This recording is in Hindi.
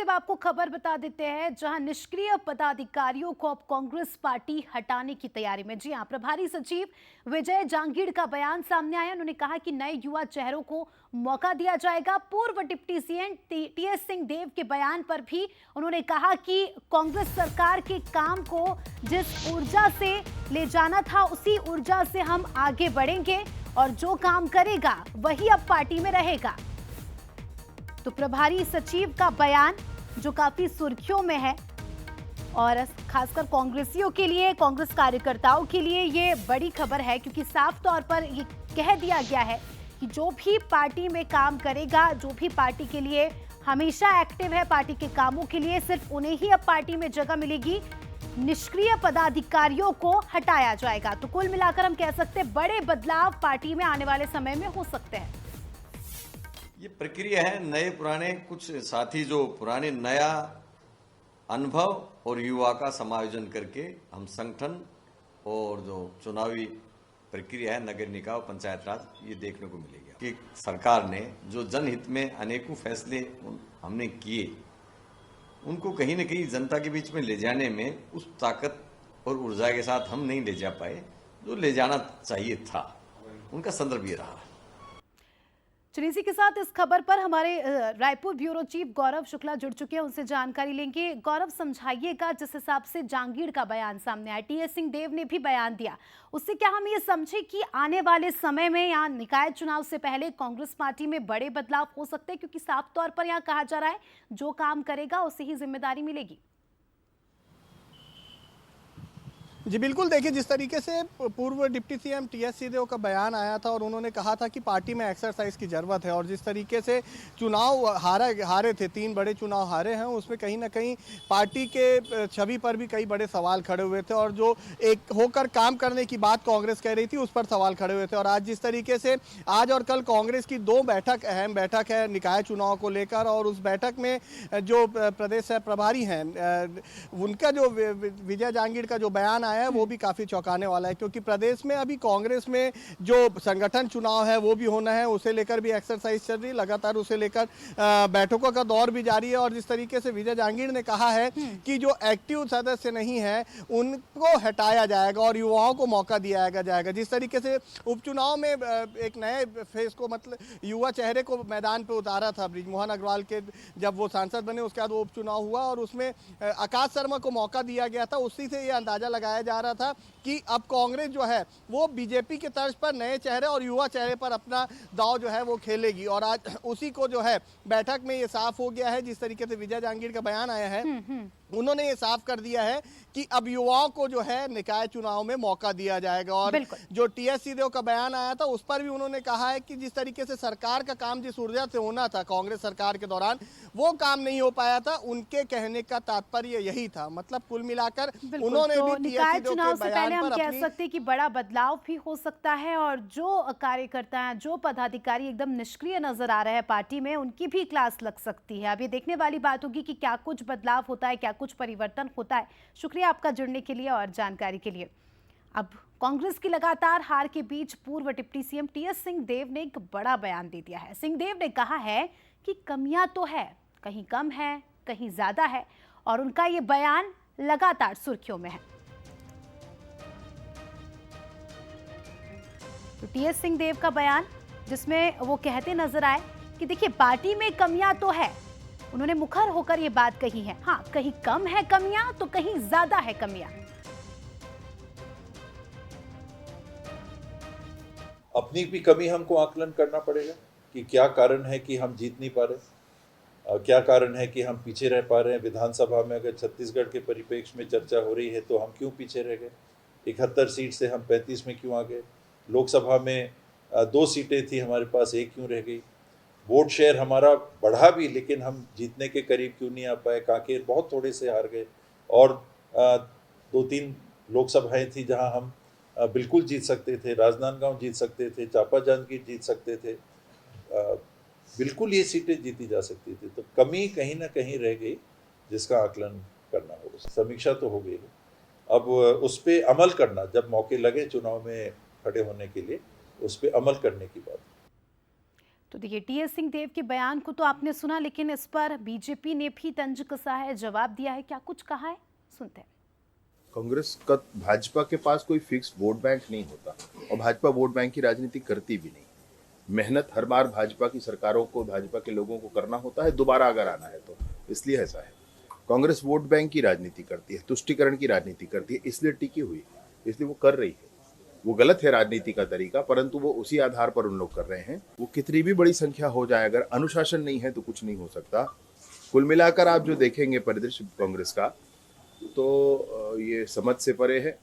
अब आपको खबर बता देते हैं, जहां निष्क्रिय पदाधिकारियों को अब कांग्रेस पार्टी हटाने की तैयारी में। जी हां, प्रभारी सचिव विजय जांगीड़ का बयान सामने आया। उन्होंने कहा कि नए युवा चेहरों को मौका दिया जाएगा। पूर्व डिप्टी सीएम टीएस सिंहदेव के बयान पर भी उन्होंने कहा कि कांग्रेस सरकार के काम को जिस ऊर्जा से ले जाना था, उसी ऊर्जा से हम आगे बढ़ेंगे और जो काम करेगा वही अब पार्टी में रहेगा। तो प्रभारी सचिव का बयान जो काफी सुर्खियों में है और खासकर कांग्रेसियों के लिए, कांग्रेस कार्यकर्ताओं के लिए ये बड़ी खबर है, क्योंकि साफ तौर पर ये कह दिया गया है कि जो भी पार्टी में काम करेगा, जो भी पार्टी के लिए हमेशा एक्टिव है, पार्टी के कामों के लिए, सिर्फ उन्हें ही अब पार्टी में जगह मिलेगी। निष्क्रिय पदाधिकारियों को हटाया जाएगा। तो कुल मिलाकर हम कह सकते हैं बड़े बदलाव पार्टी में आने वाले समय में हो सकते हैं। ये प्रक्रिया है, नए पुराने कुछ साथी जो पुराने नया अनुभव और युवा का समायोजन करके हम संगठन और जो चुनावी प्रक्रिया है नगर निकाय और पंचायत राज, ये देखने को मिलेगा कि सरकार ने जो जनहित में अनेकों फैसले हमने किए, उनको कहीं न कहीं जनता के बीच में ले जाने में उस ताकत और ऊर्जा के साथ हम नहीं ले जा पाए जो ले जाना चाहिए था। उनका संदर्भ ये रहा। चलिए, इसी के साथ इस खबर पर हमारे रायपुर ब्यूरो चीफ गौरव शुक्ला जुड़ चुके हैं, उनसे जानकारी लेंगे। गौरव, समझाइएगा, जिस हिसाब से जांगीड़ का बयान सामने आया, टीएस सिंहदेव ने भी बयान दिया, उससे क्या हम ये समझे कि आने वाले समय में यहाँ निकाय चुनाव से पहले कांग्रेस पार्टी में बड़े बदलाव हो सकते हैं? क्योंकि साफ तौर पर यहाँ कहा जा रहा है जो काम करेगा उसे ही जिम्मेदारी मिलेगी। जी बिल्कुल, देखिए जिस तरीके से पूर्व डिप्टी सीएम टीएस सिंहदेव का बयान आया था और उन्होंने कहा था कि पार्टी में एक्सरसाइज की ज़रूरत है, और जिस तरीके से चुनाव हारे थे, 3 बड़े चुनाव हारे हैं, उसमें कहीं ना कहीं पार्टी के छवि पर भी कई बड़े सवाल खड़े हुए थे, और जो एक होकर काम करने की बात कांग्रेस कह रही थी उस पर सवाल खड़े हुए थे। और आज जिस तरीके से आज और कल कांग्रेस की 2 बैठक, अहम बैठक है निकाय चुनाव को लेकर, और उस बैठक में जो प्रदेश प्रभारी हैं उनका जो विजय जांगीड़ का जो बयान आया है वो भी काफ़ी चौंकाने वाला है, क्योंकि प्रदेश में अभी कांग्रेस में जो संगठन चुनाव है वो भी होना है, उसे लेकर भी एक्सरसाइज चल रही है, लगातार उसे लेकर बैठकों का दौर भी जारी है। और जिस तरीके से विजय जांगीड़ ने कहा है कि जो एक्टिव सदस्य नहीं है उनको हटाया जाएगा और युवाओं को मौका दिया जाएगा। जिस तरीके से उपचुनाव में एक नए फेस को, मतलब युवा चेहरे को मैदान पर उतारा था बृजमोहन अग्रवाल के, जब वो सांसद बने उसके बाद वो उपचुनाव हुआ और उसमें आकाश शर्मा को मौका दिया गया था। उसी से ये अंदाजा लगाया जा रहा था कि अब कांग्रेस जो है वो बीजेपी के तर्ज पर नए चेहरे और युवा चेहरे पर अपना दांव जो है वो खेलेगी, और आज उसी को जो है बैठक में ये साफ हो गया है। जिस तरीके से विजय जांगीड़ का बयान आया है, उन्होंने ये साफ कर दिया है कि अब युवाओं को जो है निकाय चुनाव में मौका दिया जाएगा। और जो टीएस सिंहदेव का बयान आया था उस पर भी उन्होंने कहा है कि जिस तरीके से सरकार का काम जिस ऊर्जा से होना था कांग्रेस सरकार के दौरान, वो काम नहीं हो पाया था। उनके कहने का तात्पर्य यही था। मतलब कुल मिलाकर उन्होंने तो भी निकाय चुनाव से पहले हम कह सकते हैं कि बड़ा बदलाव भी हो सकता है, और जो कार्यकर्ता हैं, जो पदाधिकारी एकदम निष्क्रिय नजर आ रहे हैं पार्टी में, उनकी भी क्लास लग सकती है। अब ये देखने वाली बात होगी कि क्या कुछ बदलाव होता है, क्या कुछ परिवर्तन होता है। शुक्रिया आपका जुड़ने के लिए और जानकारी के लिए। अब कांग्रेस की लगातार हार के बीच पूर्व डिप्टी सीएम टीएस सिंहदेव ने एक बड़ा बयान दे दिया है। सिंहदेव ने कहा है कि कमियां तो है, कहीं कम है, कहीं ज्यादा है, और उनका ये बयान लगातार सुर्खियों में है। तो टीएस सिंहदेव का बयान, जिसमें वो कहते नजर आए कि देखिए पार्टी में कमियां तो है, उन्होंने मुखर होकर ये बात कही है। हाँ, कहीं कम है कमियां तो कहीं ज्यादा है कमियां। अपनी भी कमी हमको आकलन करना पड़ेगा कि क्या कारण है कि हम जीत नहीं पा रहे, क्या कारण है कि हम पीछे रह पा रहे हैं। विधानसभा में अगर छत्तीसगढ़ के परिप्रेक्ष्य में चर्चा हो रही है तो हम क्यों पीछे रह गए? 71 सीट से हम 35 में क्यों आ गए? लोकसभा में 2 सीटें थी हमारे पास, 1 क्यों रह गई? वोट शेयर हमारा बढ़ा भी लेकिन हम जीतने के करीब क्यों नहीं आ पाए? कांकेर बहुत थोड़े से हार गए, और 2-3 लोकसभाएं थी जहां हम बिल्कुल जीत सकते थे। राजनांदगांव जीत सकते थे, चांपा जांजगीर जीत सकते थे, बिल्कुल ये सीटें जीती जा सकती थी। तो कमी कहीं ना कहीं रह गई जिसका आकलन करना होगा। समीक्षा तो हो गई, अब उस पर अमल करना, जब मौके लगे चुनाव में खड़े होने के लिए उस पर अमल करने की बात। तो देखिए, टीएस सिंहदेव के बयान को तो आपने सुना, लेकिन इस पर बीजेपी ने भी तंज कसा है, जवाब दिया है। क्या कुछ कहा है, सुनते हैं। कांग्रेस का, भाजपा के पास कोई फिक्स वोट बैंक नहीं होता और भाजपा वोट बैंक की राजनीति करती भी नहीं। मेहनत हर बार भाजपा की सरकारों को, भाजपा के लोगों को करना होता है दोबारा अगर आना है तो, इसलिए ऐसा है। कांग्रेस वोट बैंक की राजनीति करती है, तुष्टीकरण की राजनीति करती है, इसलिए टिकी हुई है, इसलिए वो कर रही है। वो गलत है राजनीति का तरीका, परंतु वो उसी आधार पर उन लोग कर रहे हैं। वो कितनी भी बड़ी संख्या हो जाए, अगर अनुशासन नहीं है तो कुछ नहीं हो सकता। कुल मिलाकर आप जो देखेंगे परिदृश्य कांग्रेस का, तो ये समझ से परे है।